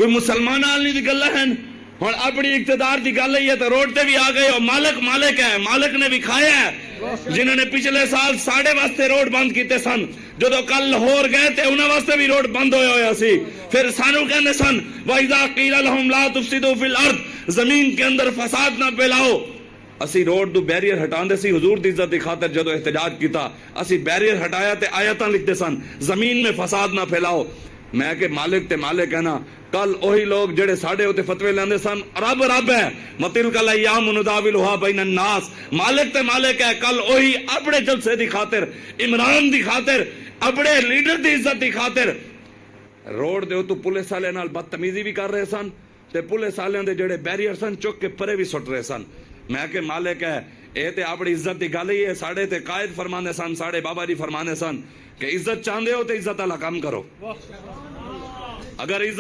کوئی مسلمان آلنی دی گلہ ہیں اور اپنی اقتدار دی گل ہے تو روڈ تے بھی آ گئے اور مالک ہے، مالک نے بھی کھایا ہے جنہوں نے پچھلے سال ساڑھے واسطے روڈ بند کیتے سن، جدو کل لاہور گئے تھے انہوں واسطے بھی روڈ بند ہوئے ہوئے سی، پھر سانو کہنے سن وَإِذَا قِيلَ لَهُمْ لَا تُفْسِدُوا فِي الْأَرْضِ، زمین کے اندر فساد نہ پھیلاؤ۔ اسی روڈ دو بیریئر ہٹان دے سی حضور دی عزت دی خاطر جدو احتجاج کیتا، اسی بیریئر ہٹایا تے آیتاں لکھ دے سن زمین میں فساد نہ پھیلاؤ۔ میں کہ مالک تے مالک ہے نا، کل وہی لوگ جڑے ساڑھے ہوتے فتوے لیندے سن رب ہے مَتِلْكَ الْأَيَّامُ نُدَاوِلُهَا بَيْنَ النَّاسِ، مالک تے مالک ہے، کل وہی اپنے جلسے دی خاطر، عمران دی خاطر، اپنے لیڈر دی عزت دی خاطر روڈ دے تو پولیس والے نال بدتمیزی بھی کر رہے سن تے پولیس والے دے جڑے بیریئر سن چک کے پرے بھی سٹ رہے سن۔ میں کہ مالک ہے اے تے اپنی عزت دی گل ہی ہے، ساڑھے تے قائد فرمانے سن، ساڑھے بابا جی فرمانے سن کہ عزت چاہندے ہو تے عزت والا کام کرو، اگر عزت